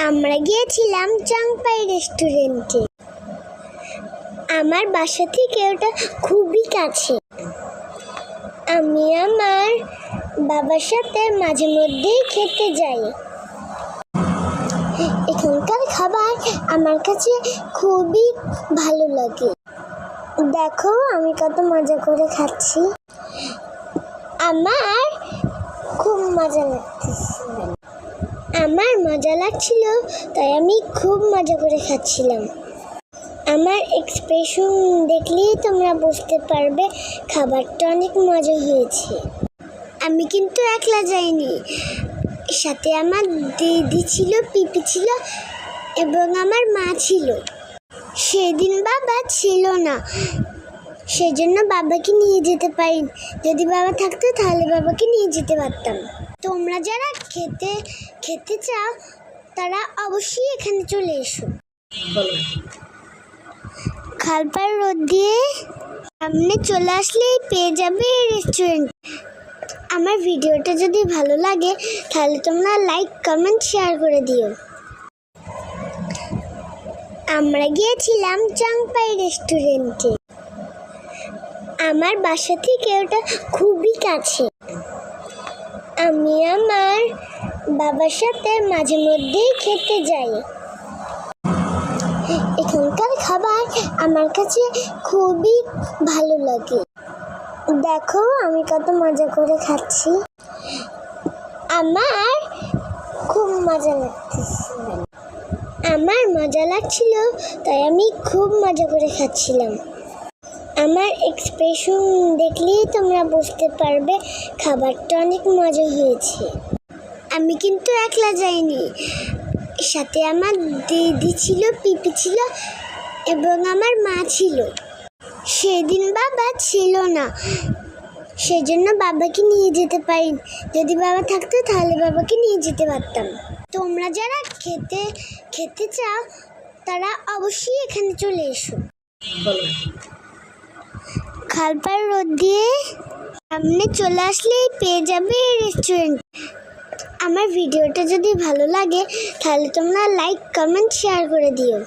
আমরা গিয়েছিলাম চাংপাই রেস্টুরেন্টে। আমার বাসা থেকে ওটা খুবই কাছে। আমি আমার বাবার সাথে মাঝে মধ্যেই খেতে যাই। এখানকার খাবার আমার কাছে খুবই ভালো লাগে। দেখো আমি কত মজা করে খাচ্ছি। আমার খুব মজা লাগছিল, তাই আমি খুব মজা করে খাচ্ছিলাম। আমার এক্সপ্রেশন দেখলেই তোমরা বুঝতে পারবে খাবারটা অনেক মজা হয়েছে। আমি কিন্তু একলা যাইনি, সাথে আমার দিদি ছিল, পিপি ছিল এবং আমার মা ছিল। সেদিন বাবা ছিল না, সেজন্য বাবাকে নিয়ে যেতে পারি। যদি বাবা থাকতো তাহলে বাবাকে নিয়ে যেতে পারতাম। তোমরা যারা খেতে চাও তারা অবশ্যই এখানে চলে এসো। খালপাড় রোড দিয়ে সামনে চলে আসলেই পেয়ে যাবে এই রেস্টুরেন্ট। আমার ভিডিওটা যদি ভালো লাগে তাহলে তোমরা লাইক, কমেন্ট, শেয়ার করে দিও। আমরা গিয়েছিলাম চাংপাই রেস্টুরেন্টে। আমার বাসা থেকে ওটা খুবই কাছে। আমি আমার বাবার সাথে মাঝে মধ্যেই খেতে যাই। এখানকার খাবার আমার কাছে খুবই ভালো লাগে। দেখো আমি কত মজা করে খাচ্ছি। আমার খুব মজা লাগছিল, তাই আমি খুব মজা করে খাচ্ছিলাম। আমার এক্সপ্রেশন দেখলেই তোমরা বুঝতে পারবে খাবারটা অনেক মজা হয়েছে। আমি কিন্তু একলা যাইনি, সাথে আমার দিদি ছিল, পিপি ছিল এবং আমার মা ছিল। সেদিন বাবা ছিল না, সেজন্য বাবাকে নিয়ে যেতে পারি। যদি বাবা থাকতো তাহলে বাবাকে নিয়ে যেতে পারতাম। তোমরা যারা খেতে চাও তারা অবশ্যই এখানে চলে এসো। খালপাড় রোড দিয়ে সামনে চলে আসলেই পেয়ে যাবে এই রেস্টুরেন্ট। আমার ভিডিওটা যদি ভালো লাগে তাহলে তোমরা লাইক, কমেন্ট, শেয়ার করে দিও।